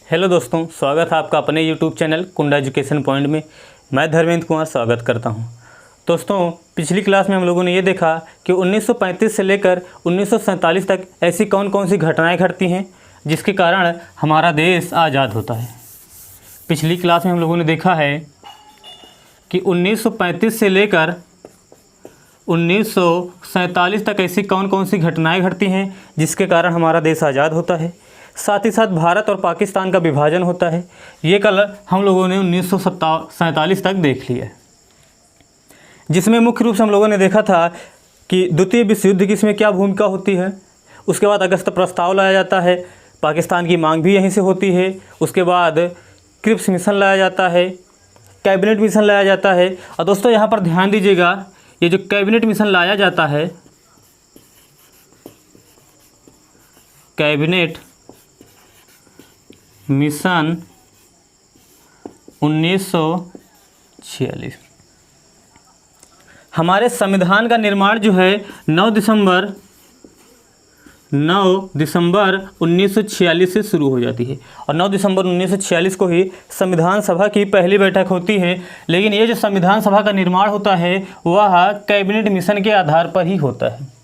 Hello दोस्तों, स्वागत है आपका अपने यूट्यूब चैनल कुंडा एजुकेशन पॉइंट में। मैं धर्मेंद्र कुमार स्वागत करता हूं। दोस्तों, पिछली क्लास में हम लोगों ने ये देखा कि 1935 से लेकर 1947 तक ऐसी कौन कौन सी घटनाएं घटती हैं जिसके कारण हमारा देश आज़ाद होता है। पिछली क्लास में हम लोगों ने देखा है कि 1935 से लेकर 1947 तक ऐसी कौन कौन सी घटनाएं घटती हैं जिसके कारण हमारा देश आज़ाद होता है। साथ ही साथ भारत और पाकिस्तान का विभाजन होता है। ये कल हम लोगों ने 1947 तक देख लिया है, जिसमें मुख्य रूप से हम लोगों ने देखा था कि द्वितीय विश्व युद्ध की इसमें क्या भूमिका होती है। उसके बाद अगस्त प्रस्ताव लाया जाता है, पाकिस्तान की मांग भी यहीं से होती है। उसके बाद क्रिप्स मिशन लाया जाता है, कैबिनेट मिशन लाया जाता है। और दोस्तों यहाँ पर ध्यान दीजिएगा, ये जो कैबिनेट मिशन लाया जाता है, कैबिनेट मिशन 1946, हमारे संविधान का निर्माण जो है 9 दिसंबर 1946 से शुरू हो जाती है। और 9 दिसंबर 1946 को ही संविधान सभा की पहली बैठक होती है। लेकिन ये जो संविधान सभा का निर्माण होता है वह कैबिनेट मिशन के आधार पर ही होता है।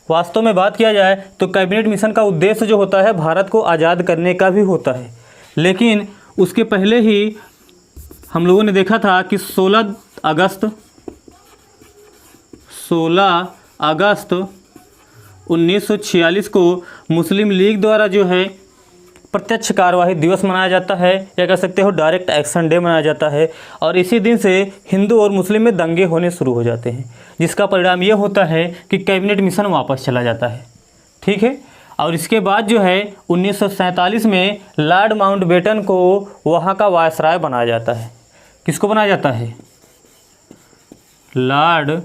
वास्तव में बात किया जाए तो कैबिनेट मिशन का उद्देश्य जो होता है भारत को आज़ाद करने का भी होता है। लेकिन उसके पहले ही हम लोगों ने देखा था कि 16 अगस्त 1946 को मुस्लिम लीग द्वारा जो है प्रत्यक्ष कार्यवाही दिवस मनाया जाता है, या कह सकते हो डायरेक्ट एक्शन डे मनाया जाता है। और इसी दिन से हिंदू और मुस्लिम में दंगे होने शुरू हो जाते हैं, जिसका परिणाम ये होता है कि कैबिनेट मिशन वापस चला जाता है। ठीक है। और इसके बाद जो है 1947 में लॉर्ड माउंटबेटन को वहाँ का वायसराय बनाया जाता है। किसको बनाया जाता है? लॉर्ड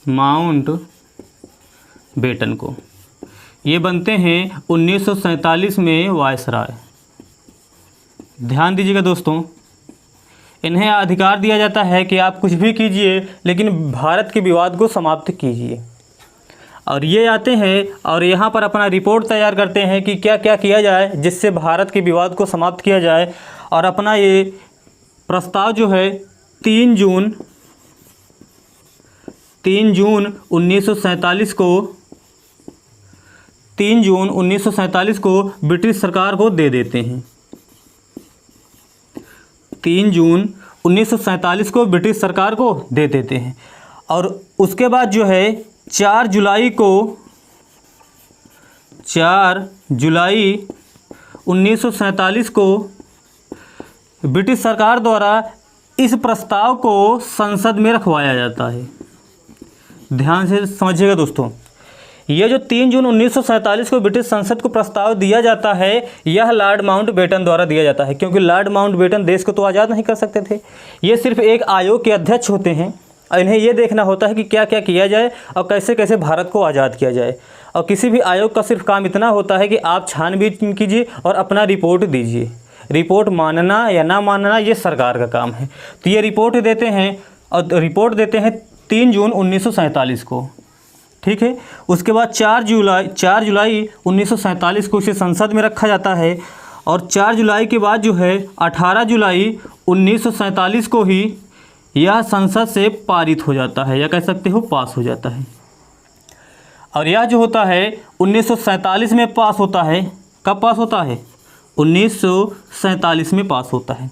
माउंटबेटन को। ये बनते हैं 1947 में वायसराय। ध्यान दीजिएगा दोस्तों, इन्हें अधिकार दिया जाता है कि आप कुछ भी कीजिए लेकिन भारत के विवाद को समाप्त कीजिए। और ये आते हैं और यहाँ पर अपना रिपोर्ट तैयार करते हैं कि क्या क्या किया जाए जिससे भारत के विवाद को समाप्त किया जाए। और अपना ये प्रस्ताव जो है 3 जून 1947 को ब्रिटिश सरकार को दे देते हैं। 3 जून 1947 को ब्रिटिश सरकार को दे देते हैं। और उसके बाद जो है 4 जुलाई 1947 को ब्रिटिश सरकार द्वारा इस प्रस्ताव को संसद में रखवाया जाता है। ध्यान से समझिएगा दोस्तों, ये जो 3 जून 1947 को ब्रिटिश संसद को प्रस्ताव दिया जाता है, यह लॉर्ड माउंटबेटन द्वारा दिया जाता है। क्योंकि लॉर्ड माउंटबेटन देश को तो आज़ाद नहीं कर सकते थे, ये सिर्फ एक आयोग के अध्यक्ष होते हैं। और इन्हें ये देखना होता है कि क्या क्या किया जाए और कैसे कैसे भारत को आज़ाद किया जाए। और किसी भी आयोग का सिर्फ काम इतना होता है कि आप छानबीन कीजिए और अपना रिपोर्ट दीजिए। रिपोर्ट मानना या ना मानना ये सरकार का काम है। तो ये रिपोर्ट देते हैं और रिपोर्ट देते हैं 3 जून 1947 को। ठीक है। उसके बाद 4 जुलाई 1947 को इसे संसद में रखा जाता है। और 4 जुलाई के बाद जो है 18 जुलाई 1947 को ही यह संसद से पारित हो जाता है, या कह सकते हो पास हो जाता है। और यह जो होता है 1947 में पास होता है। कब पास होता है? 1947 में पास होता है।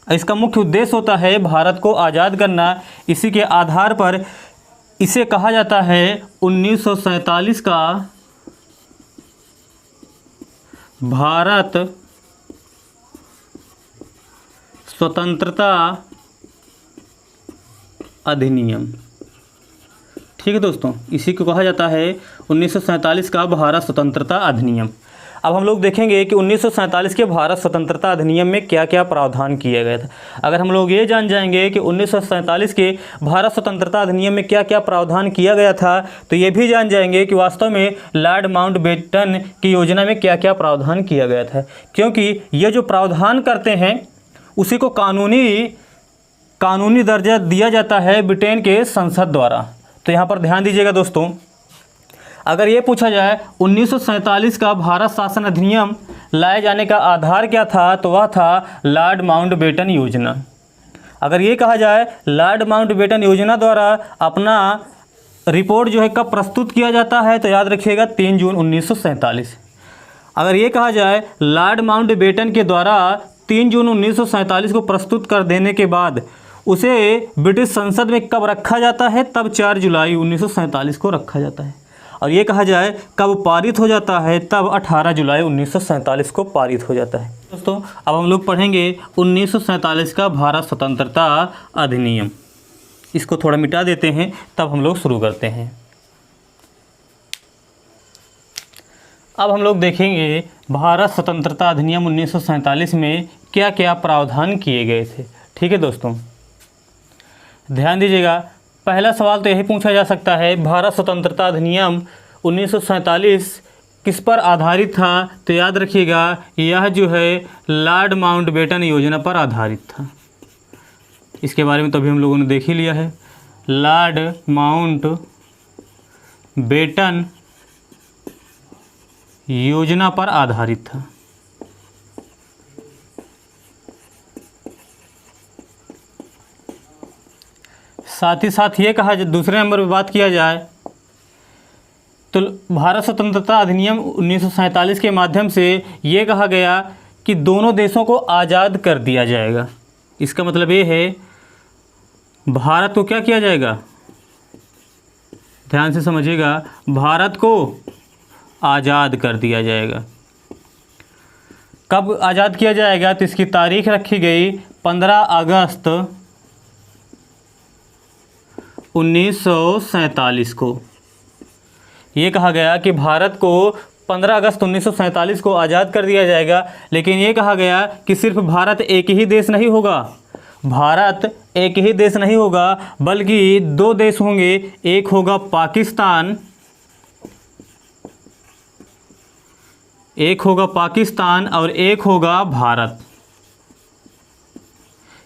इसका मुख्य उद्देश्य होता है भारत को आज़ाद करना। इसी के आधार पर इसे कहा जाता है 1947 का भारत स्वतंत्रता अधिनियम। ठीक है दोस्तों, इसी को कहा जाता है 1947 का भारत स्वतंत्रता अधिनियम। अब हम लोग देखेंगे कि 1947 के भारत स्वतंत्रता अधिनियम में क्या क्या प्रावधान किया गया था। अगर हम लोग ये जान जाएंगे कि 1947 के भारत स्वतंत्रता अधिनियम में क्या क्या प्रावधान किया गया था, तो ये भी जान जाएंगे कि वास्तव में लॉर्ड माउंटबेटन की योजना में क्या क्या प्रावधान किया गया था। क्योंकि ये जो प्रावधान करते हैं उसी को कानूनी दर्जा दिया जाता है ब्रिटेन के संसद द्वारा। तो यहाँ पर ध्यान दीजिएगा दोस्तों, अगर ये पूछा जाए 1947 का भारत शासन अधिनियम लाए जाने का आधार क्या था, तो वह था लॉर्ड माउंटबेटन योजना। अगर ये कहा जाए लॉर्ड माउंटबेटन योजना द्वारा अपना रिपोर्ट जो है कब प्रस्तुत किया जाता है, तो याद रखिएगा 3 जून 1947। अगर ये कहा जाए लॉर्ड माउंटबेटन के द्वारा 3 जून 1947 को प्रस्तुत कर देने के बाद उसे ब्रिटिश संसद में कब रखा जाता है, तब 4 जुलाई 1947 को रखा जाता है। और ये कहा जाए कब पारित हो जाता है, तब 18 जुलाई 1947 को पारित हो जाता है। दोस्तों अब हम लोग पढ़ेंगे 1947 का भारत स्वतंत्रता अधिनियम। इसको थोड़ा मिटा देते हैं, तब हम लोग शुरू करते हैं। अब हम लोग देखेंगे भारत स्वतंत्रता अधिनियम 1947 में क्या क्या प्रावधान किए गए थे। ठीक है दोस्तों, ध्यान दीजिएगा। पहला सवाल तो यही पूछा जा सकता है, भारत स्वतंत्रता अधिनियम 1947 किस पर आधारित था, तो याद रखिएगा यह जो है लॉर्ड माउंटबेटन योजना पर आधारित था। इसके बारे में तो अभी हम लोगों ने देख ही लिया है, लॉर्ड माउंटबेटन योजना पर आधारित था। साथ ही साथ ये कहा जाए, दूसरे नंबर पर बात किया जाए तो भारत स्वतंत्रता अधिनियम 1947 के माध्यम से ये कहा गया कि दोनों देशों को आज़ाद कर दिया जाएगा। इसका मतलब ये है भारत को क्या किया जाएगा, ध्यान से समझिएगा, भारत को आज़ाद कर दिया जाएगा। कब आज़ाद किया जाएगा, तो इसकी तारीख रखी गई 15 अगस्त 1947 को। ये कहा गया कि भारत को 15 अगस्त 1947 को आज़ाद कर दिया जाएगा। लेकिन ये कहा गया कि सिर्फ भारत एक ही देश नहीं होगा, भारत एक ही देश नहीं होगा, बल्कि 2 देश होंगे। एक होगा पाकिस्तान, और एक होगा भारत।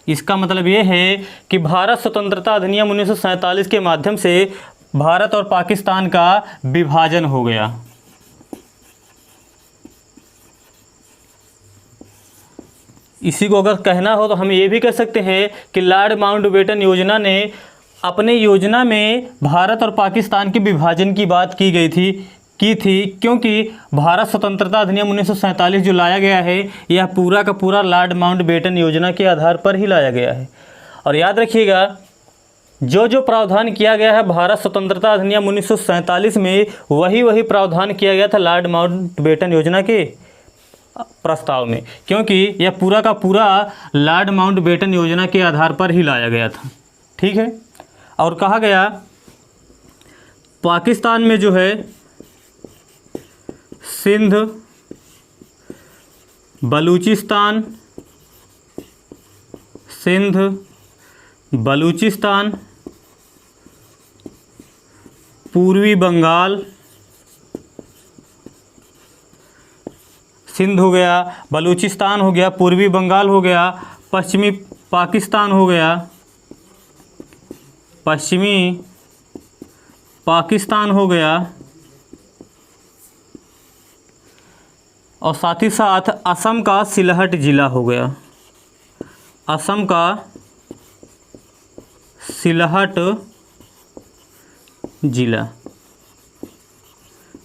इसका मतलब ये है कि भारत स्वतंत्रता अधिनियम 1947 के माध्यम से भारत और पाकिस्तान का विभाजन हो गया। इसी को अगर कहना हो तो हम ये भी कह सकते हैं कि लॉर्ड माउंटबेटन योजना ने अपने योजना में भारत और पाकिस्तान के विभाजन की बात की थी, क्योंकि भारत स्वतंत्रता अधिनियम 1947 जो लाया गया है, यह पूरा का पूरा लॉर्ड माउंटबेटन योजना के आधार पर ही लाया गया है। और याद रखिएगा, जो प्रावधान किया गया है भारत स्वतंत्रता अधिनियम 1947 में, वही प्रावधान किया गया था लॉर्ड माउंटबेटन योजना के प्रस्ताव में, क्योंकि यह पूरा का पूरा लॉर्ड माउंटबेटन योजना के आधार पर ही लाया गया था। ठीक है, और कहा गया पाकिस्तान में जो है सिंध, बलूचिस्तान, पूर्वी बंगाल, सिंध हो गया, बलूचिस्तान हो गया, पूर्वी बंगाल हो गया, पश्चिमी पाकिस्तान हो गया, और साथ ही साथ असम का सिलहट जिला हो गया। असम का सिलहट जिला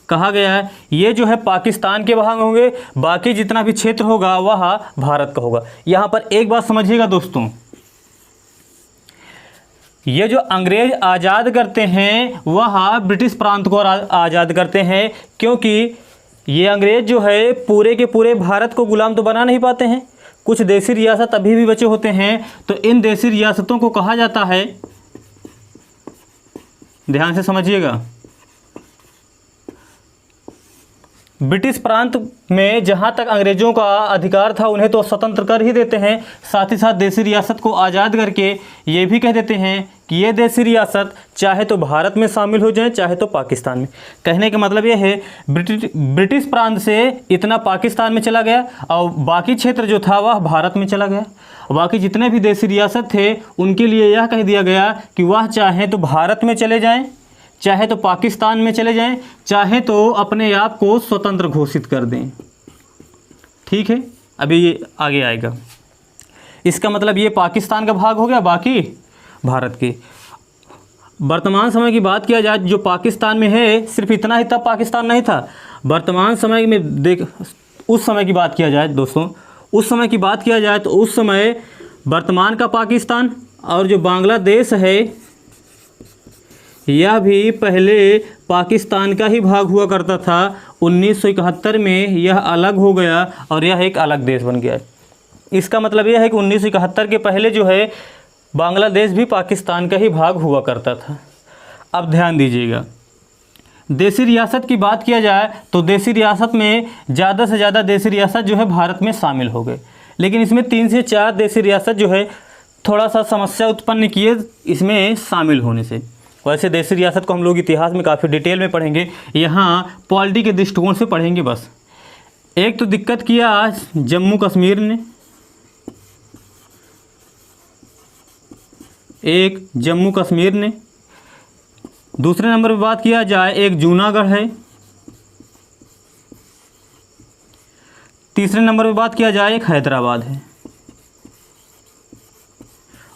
कहा गया है। ये जो है पाकिस्तान के भाग होंगे, बाकी जितना भी क्षेत्र होगा वह भारत का होगा। यहाँ पर एक बात समझिएगा दोस्तों, ये जो अंग्रेज आज़ाद करते हैं वह ब्रिटिश प्रांत को आज़ाद करते हैं, क्योंकि ये अंग्रेज जो है पूरे के पूरे भारत को गुलाम तो बना नहीं पाते हैं। कुछ देसी रियासत अभी भी बचे होते हैं, तो इन देसी रियासतों को कहा जाता है, ध्यान से समझिएगा, ब्रिटिश प्रांत में जहाँ तक अंग्रेज़ों का अधिकार था उन्हें तो स्वतंत्र कर ही देते हैं, साथ ही साथ देसी रियासत को आज़ाद करके ये भी कह देते हैं कि ये देसी रियासत चाहे तो भारत में शामिल हो जाए चाहे तो पाकिस्तान में। कहने का मतलब ये है ब्रिटिश प्रांत से इतना पाकिस्तान में चला गया और बाकी क्षेत्र जो था वह भारत में चला गया। बाकी जितने भी देसी रियासत थे उनके लिए यह कह दिया गया कि वह चाहे तो भारत में चले जाएँ चाहे तो पाकिस्तान में चले जाएं, चाहे तो अपने आप को स्वतंत्र घोषित कर दें। ठीक है, अभी ये आगे आएगा। इसका मतलब ये पाकिस्तान का भाग हो गया, बाकी भारत के। वर्तमान समय की बात किया जाए, जो पाकिस्तान में है सिर्फ इतना ही, तब पाकिस्तान नहीं था। वर्तमान समय में देख, उस समय की बात किया जाए दोस्तों, उस समय की बात किया जाए तो उस समय वर्तमान का पाकिस्तान और जो बांग्लादेश है यह भी पहले पाकिस्तान का ही भाग हुआ करता था। 1971 में यह अलग हो गया और यह एक अलग देश बन गया। इसका मतलब यह है कि 1971 के पहले जो है बांग्लादेश भी पाकिस्तान का ही भाग हुआ करता था। अब ध्यान दीजिएगा, देसी रियासत की बात किया जाए तो देसी रियासत में ज़्यादा से ज़्यादा देसी रियासत जो है भारत में शामिल हो गए, लेकिन इसमें 3 से 4 देसी रियासत जो है थोड़ा सा समस्या उत्पन्न किए इसमें शामिल होने से। वैसे देसी रियासत को हम लोग इतिहास में काफ़ी डिटेल में पढ़ेंगे, यहाँ पॉलिटी के दृष्टिकोण से पढ़ेंगे बस। एक तो दिक्कत किया जम्मू कश्मीर ने, एक जम्मू कश्मीर ने। दूसरे नंबर पर बात किया जाए एक जूनागढ़ है। तीसरे नंबर पर बात किया जाए एक हैदराबाद है,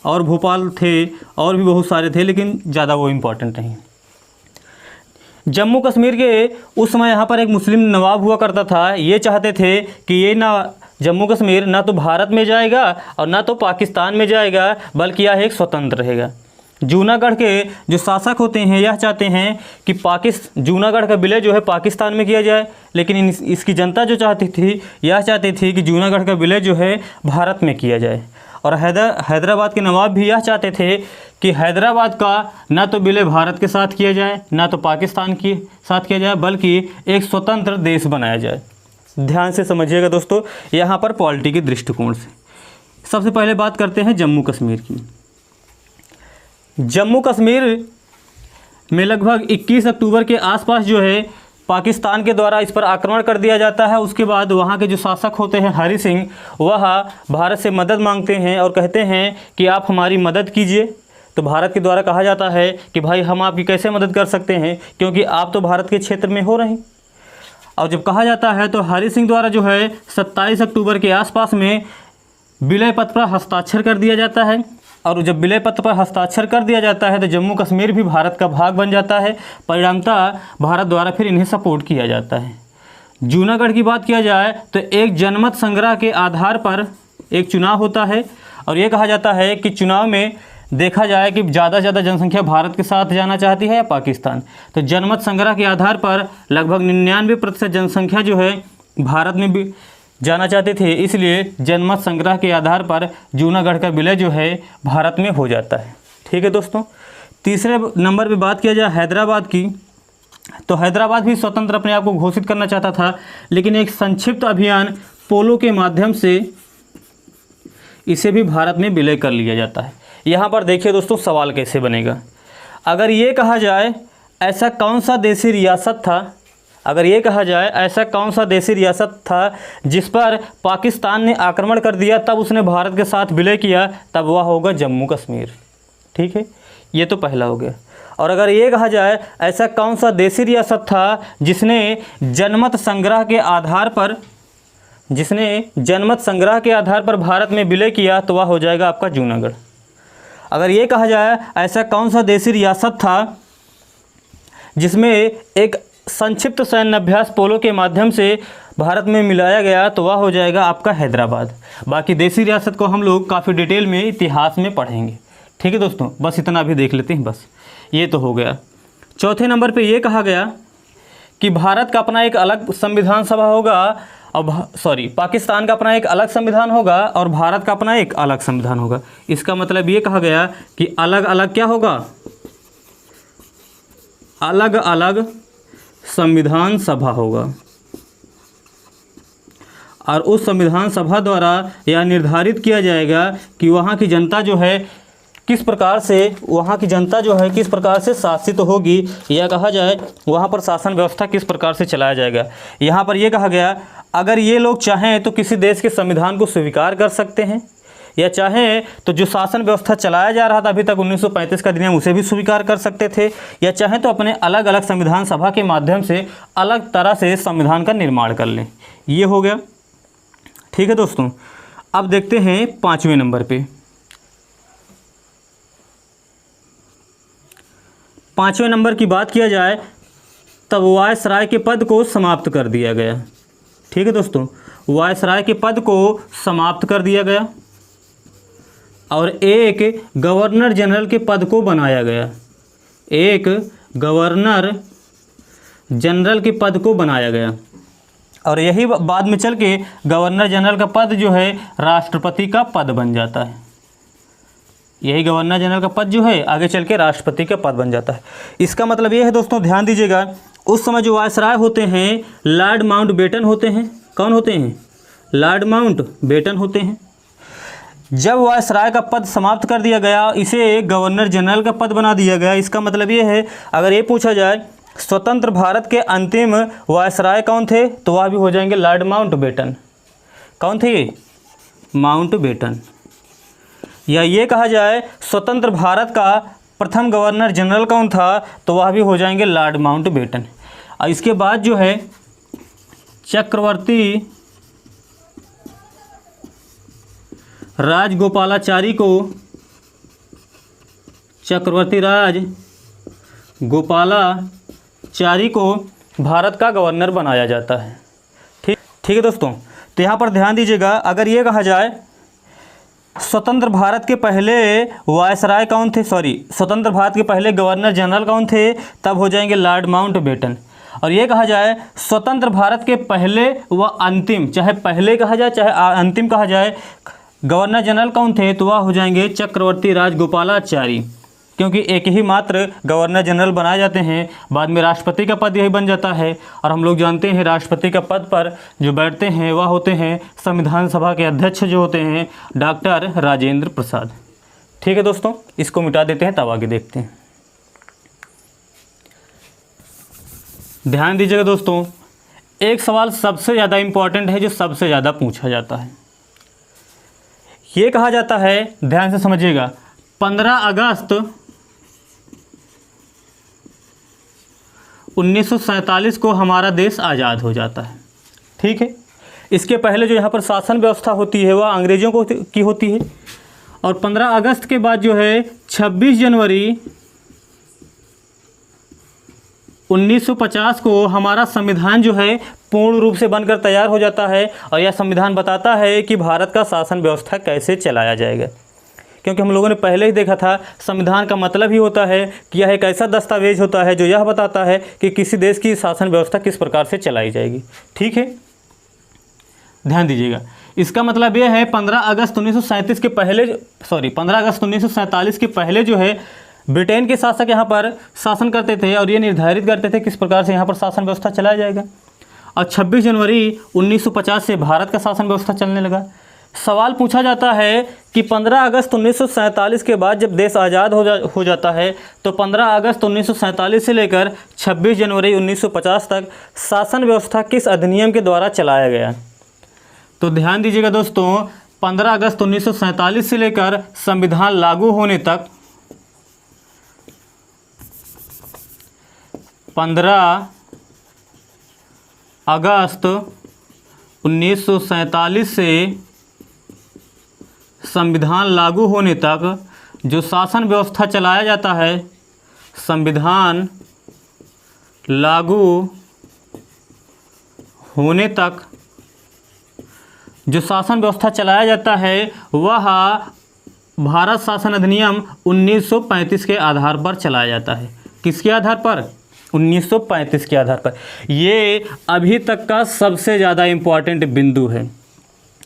और भोपाल थे, और भी बहुत सारे थे, लेकिन ज़्यादा वो इम्पोर्टेंट नहीं। जम्मू कश्मीर के उस समय यहाँ पर एक मुस्लिम नवाब हुआ करता था। ये चाहते थे कि ये ना जम्मू कश्मीर ना तो भारत में जाएगा और ना तो पाकिस्तान में जाएगा, बल्कि यह एक स्वतंत्र रहेगा। जूनागढ़ के जो शासक होते हैं यह चाहते हैं कि जूनागढ़ का विलय जो है पाकिस्तान में किया जाए, लेकिन इसकी जनता जो चाहती थी यह चाहती थी कि जूनागढ़ का विलय जो है भारत में किया जाए। और हैदराबाद के नवाब भी यह चाहते थे कि हैदराबाद का ना तो विलय भारत के साथ किया जाए ना तो पाकिस्तान के साथ किया जाए, बल्कि एक स्वतंत्र देश बनाया जाए। ध्यान से समझिएगा दोस्तों, यहाँ पर पॉलिटी के दृष्टिकोण से सबसे पहले बात करते हैं जम्मू कश्मीर की। जम्मू कश्मीर में लगभग 21 अक्टूबर के आसपास जो है पाकिस्तान के द्वारा इस पर आक्रमण कर दिया जाता है। उसके बाद वहाँ के जो शासक होते हैं हरि सिंह, वह भारत से मदद मांगते हैं और कहते हैं कि आप हमारी मदद कीजिए। तो भारत के द्वारा कहा जाता है कि भाई हम आपकी कैसे मदद कर सकते हैं, क्योंकि आप तो भारत के क्षेत्र में हो रहे हैं। और जब कहा जाता है तो हरि सिंह द्वारा जो है 27 अक्टूबर के आसपास में विलय पत्र पर हस्ताक्षर कर दिया जाता है। और जब विलय पत्र पर हस्ताक्षर कर दिया जाता है तो जम्मू कश्मीर भी भारत का भाग बन जाता है। परिणामतः भारत द्वारा फिर इन्हें सपोर्ट किया जाता है। जूनागढ़ की बात किया जाए तो एक जनमत संग्रह के आधार पर एक चुनाव होता है, और ये कहा जाता है कि चुनाव में देखा जाए कि ज़्यादा से ज़्यादा जनसंख्या भारत के साथ जाना चाहती है या पाकिस्तान। तो जनमत संग्रह के आधार पर लगभग 99% जनसंख्या जो है भारत में भी जाना चाहते थे, इसलिए जनमत संग्रह के आधार पर जूनागढ़ का विलय जो है भारत में हो जाता है। ठीक है दोस्तों, तीसरे नंबर पे बात किया जाए हैदराबाद की, तो हैदराबाद भी स्वतंत्र अपने आप को घोषित करना चाहता था, लेकिन एक संक्षिप्त अभियान पोलो के माध्यम से इसे भी भारत में विलय कर लिया जाता है। यहाँ पर देखिए दोस्तों सवाल कैसे बनेगा। अगर ये कहा जाए ऐसा कौन सा देसी रियासत था, अगर ये कहा जाए ऐसा कौन सा देसी रियासत था जिस पर पाकिस्तान ने आक्रमण कर दिया तब उसने भारत के साथ विलय किया, तब वह होगा जम्मू कश्मीर। ठीक है, ये तो पहला हो गया। और अगर ये कहा जाए ऐसा कौन सा देसी रियासत था जिसने जनमत संग्रह के आधार पर भारत में विलय किया, तो वह हो जाएगा आपका जूनागढ़। अगर ये कहा जाए ऐसा कौन सा देसी रियासत था जिसमें एक संक्षिप्त सैन्य अभ्यास पोलो के माध्यम से भारत में मिलाया गया, तो वह हो जाएगा आपका हैदराबाद। बाकी देसी रियासत को हम लोग काफ़ी डिटेल में इतिहास में पढ़ेंगे। ठीक है दोस्तों, बस इतना भी देख लेते हैं। बस ये तो हो गया। चौथे नंबर पे ये कहा गया कि भारत का अपना एक अलग संविधान सभा होगा, और पाकिस्तान का अपना एक अलग संविधान होगा और भारत का अपना एक अलग संविधान होगा। इसका मतलब ये कहा गया कि अलग अलग क्या होगा, अलग अलग संविधान सभा होगा, और उस संविधान सभा द्वारा यह निर्धारित किया जाएगा कि वहाँ की जनता जो है किस प्रकार से शासित होगी, या कहा जाए वहाँ पर शासन व्यवस्था किस प्रकार से चलाया जाएगा। यहाँ पर यह कहा गया अगर ये लोग चाहें तो किसी देश के संविधान को स्वीकार कर सकते हैं, या चाहें तो जो शासन व्यवस्था चलाया जा रहा था अभी तक 1935 का अधिनियम, उसे भी स्वीकार कर सकते थे, या चाहें तो अपने अलग अलग संविधान सभा के माध्यम से अलग तरह से संविधान का निर्माण कर लें। ये हो गया। ठीक है दोस्तों, अब देखते हैं 5वें नंबर पे। 5वें नंबर की बात किया जाए तब वायसराय के पद को समाप्त कर दिया गया। ठीक है दोस्तों, वायसराय के पद को समाप्त कर दिया गया और एक गवर्नर जनरल के पद को बनाया गया। एक गवर्नर जनरल के पद को बनाया गया और यही बाद में चल के गवर्नर जनरल का पद जो है राष्ट्रपति का पद बन जाता है। यही गवर्नर जनरल का पद जो है आगे चल के राष्ट्रपति का पद बन जाता है। इसका मतलब ये है दोस्तों, ध्यान दीजिएगा, उस समय जो वायसराय होते हैं लॉर्ड माउंटबेटन होते हैं। कौन होते हैं? लॉर्ड माउंटबेटन होते हैं। जब वायसराय का पद समाप्त कर दिया गया, इसे गवर्नर जनरल का पद बना दिया गया। इसका मतलब ये है, अगर ये पूछा जाए स्वतंत्र भारत के अंतिम वायसराय कौन थे, तो वह भी हो जाएंगे लॉर्ड माउंटबेटन। कौन थे ये? माउंटबेटन। या ये कहा जाए स्वतंत्र भारत का प्रथम गवर्नर जनरल कौन था, तो वह भी हो जाएंगे लॉर्ड माउंटबेटन। और इसके बाद जो है चक्रवर्ती राजगोपालाचारी को, चक्रवर्ती राजगोपालाचारी को भारत का गवर्नर बनाया जाता है। ठीक है दोस्तों, तो यहाँ पर ध्यान दीजिएगा, अगर ये कहा जाए स्वतंत्र भारत के पहले वायसराय कौन थे, स्वतंत्र भारत के पहले गवर्नर जनरल कौन थे, तब हो जाएंगे लॉर्ड माउंटबेटन। और ये कहा जाए स्वतंत्र भारत के पहले व अंतिम, चाहे पहले कहा जाए चाहे अंतिम कहा जाए, गवर्नर जनरल कौन थे, तो वह हो जाएंगे चक्रवर्ती राजगोपालाचारी। क्योंकि एक ही मात्र गवर्नर जनरल बनाए जाते हैं, बाद में राष्ट्रपति का पद यही बन जाता है। और हम लोग जानते हैं राष्ट्रपति का पद पर जो बैठते हैं वह होते हैं संविधान सभा के अध्यक्ष जो होते हैं डॉक्टर राजेंद्र प्रसाद। ठीक है दोस्तों, इसको मिटा देते हैं, तब आगे देखते हैं। ध्यान दीजिएगा दोस्तों, एक सवाल सबसे ज़्यादा इम्पॉर्टेंट है जो सबसे ज़्यादा पूछा जाता है। ये कहा जाता है, ध्यान से समझिएगा, 15 अगस्त 1947 को हमारा देश आज़ाद हो जाता है। ठीक है, इसके पहले जो यहाँ पर शासन व्यवस्था होती है वह अंग्रेज़ों की होती है। और 15 अगस्त के बाद जो है 26 जनवरी 1950 को हमारा संविधान जो है पूर्ण रूप से बनकर तैयार हो जाता है। और यह संविधान बताता है कि भारत का शासन व्यवस्था कैसे चलाया जाएगा। क्योंकि हम लोगों ने पहले ही देखा था, संविधान का मतलब ही होता है कि यह एक ऐसा दस्तावेज होता है जो यह बताता है कि किसी देश की शासन व्यवस्था किस प्रकार से चलाई जाएगी। ठीक है, ध्यान दीजिएगा, इसका मतलब यह है 15 अगस्त 1937 के पहले 15 अगस्त 1947 के पहले जो है ब्रिटेन के शासक यहाँ पर शासन करते थे और ये निर्धारित करते थे किस प्रकार से यहाँ पर शासन व्यवस्था चलाया जाएगा। और 26 जनवरी 1950 से भारत का शासन व्यवस्था चलने लगा। सवाल पूछा जाता है कि 15 अगस्त 1947 के बाद जब देश आज़ाद हो जाता है तो 15 अगस्त 1947 से लेकर 26 जनवरी 1950 तक शासन व्यवस्था किस अधिनियम के द्वारा चलाया गया। तो ध्यान दीजिएगा दोस्तों, 15 अगस्त 1947 से लेकर संविधान लागू होने तक 15 अगस्त 1947 से संविधान लागू होने तक जो शासन व्यवस्था चलाया जाता है, संविधान लागू होने तक जो शासन व्यवस्था चलाया जाता है वह भारत शासन अधिनियम 1935 के आधार पर चलाया जाता है। किसके आधार पर? 1935 के आधार पर। ये अभी तक का सबसे ज़्यादा इम्पॉर्टेंट बिंदु है,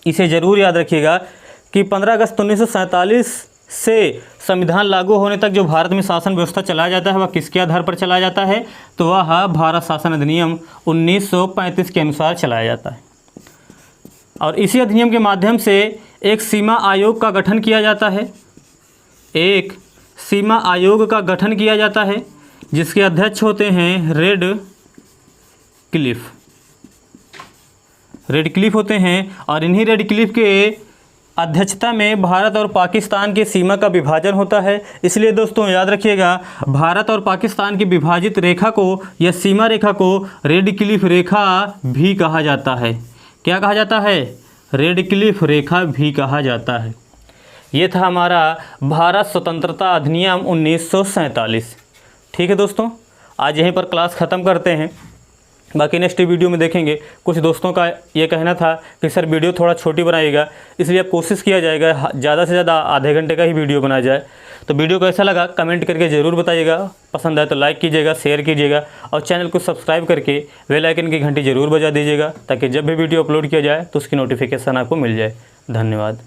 इसे ज़रूर याद रखिएगा कि 15 अगस्त 1947 से संविधान लागू होने तक जो भारत में शासन व्यवस्था चलाया जाता है वह किसके आधार पर चलाया जाता है, तो वह भारत शासन अधिनियम 1935 के अनुसार चलाया जाता है। और इसी अधिनियम के माध्यम से एक सीमा आयोग का गठन किया जाता है, एक सीमा आयोग का गठन किया जाता है जिसके अध्यक्ष होते हैं रेड क्लिफ होते हैं। और इन्हीं रेड क्लिफ के अध्यक्षता में भारत और पाकिस्तान की सीमा का विभाजन होता है। इसलिए दोस्तों याद रखिएगा, भारत और पाकिस्तान की विभाजित रेखा को या सीमा रेखा को रेड क्लिफ रेखा भी कहा जाता है। क्या कहा जाता है? रेड क्लिफ रेखा भी कहा जाता है। ये था हमारा भारत स्वतंत्रता अधिनियम 1947। ठीक है दोस्तों, आज यहीं पर क्लास ख़त्म करते हैं, बाकी नेक्स्ट वीडियो में देखेंगे। कुछ दोस्तों का ये कहना था कि सर वीडियो थोड़ा छोटी बनाइएगा, इसलिए अब कोशिश किया जाएगा ज़्यादा से ज़्यादा आधे घंटे का ही वीडियो बनाया जाए। तो वीडियो कैसा लगा कमेंट करके ज़रूर बताइएगा। पसंद आए तो लाइक कीजिएगा, शेयर कीजिएगा और चैनल को सब्सक्राइब करके बेल आइकन की घंटी ज़रूर बजा दीजिएगा, ताकि जब भी वीडियो अपलोड किया जाए तो उसकी नोटिफिकेशन आपको मिल जाए। धन्यवाद।